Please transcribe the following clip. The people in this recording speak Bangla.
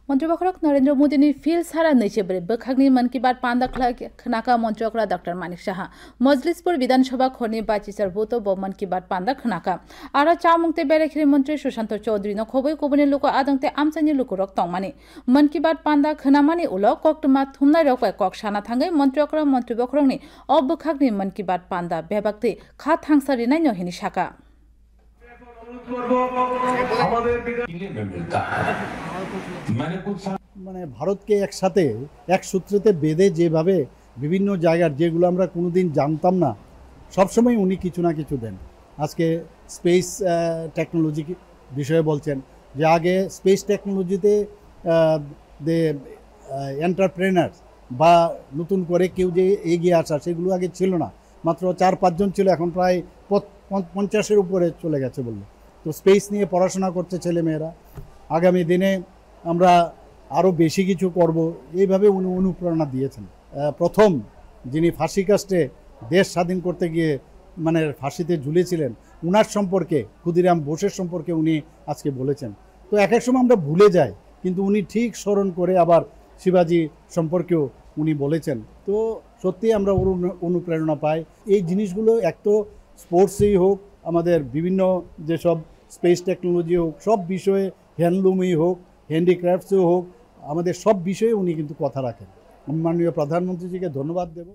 मंत्रिबखरक नरेंद्र मोदी फिल सारा नैसेब्रे बखागनी मन की बात पांदा खनाका मंत्रिबखरा डॉक्टर मानिक शाह मजलिसपुर विधानसभा खरनी बाचिसार भूतो ब मन की बात पांदा खनाका आरो चामुंगते बेरेखिरि मंत्री सुशांत चौधरी न खबै कुबने लुको आदंगते आमसानि लुको रक तंगमानि मन की बात पांदा खनामानि उलो कक्तमा थुमनाय रक कक साना थांगै मंत्रिबखरकनि अब बखागनी मन की बात पांदा बेबाक्ति खा थांसारि नाय नहिनि शाका মানে ভারতকে একসাথে এক সূত্রেতে বেঁধে যেভাবে বিভিন্ন জায়গার যেগুলো আমরা কোনোদিন জানতাম না সবসময় উনি কিছু না কিছু দেন। আজকে স্পেস টেকনোলজি বিষয়ে বলছেন যে আগে স্পেস টেকনোলজিতে যে এন্টারপ্রেনার বা নতুন করে কেউ যে এগিয়ে আসা সেগুলো আগে ছিল না, মাত্র 4-5 জন ছিল, এখন প্রায় 50-এর উপরে চলে গেছে বললো। তো স্পেস নিয়ে পড়াশোনা করছে ছেলেমেয়েরা, আগামী দিনে আমরা আরও বেশি কিছু করব এইভাবে উনি অনুপ্রেরণা দিয়েছেন। প্রথম যিনি ফাঁসি কাস্টে দেশ স্বাধীন করতে গিয়ে মানে ফাঁসিতে ঝুলেছিলেন উনার সম্পর্কে, ক্ষুদিরাম বোসের সম্পর্কে উনি আজকে বলেছেন। তো এক এক সময় আমরা ভুলে যাই, কিন্তু উনি ঠিক স্মরণ করে আবার শিবাজি সম্পর্কেও উনি বলেছেন। তো সত্যি আমরা অনুপ্রেরণা পাই। এই জিনিসগুলো এক তো স্পোর্টসেই হোক, আমাদের বিভিন্ন যেসব স্পেস টেকনোলজি হোক, সব বিষয়ে, হ্যান্ডলুমই হোক, হ্যান্ডিক্রাফটসও হোক, আমাদের সব বিষয়ে উনি কিন্তু কথা রাখেন। মাননীয় প্রধানমন্ত্রীজিকে ধন্যবাদ দেব।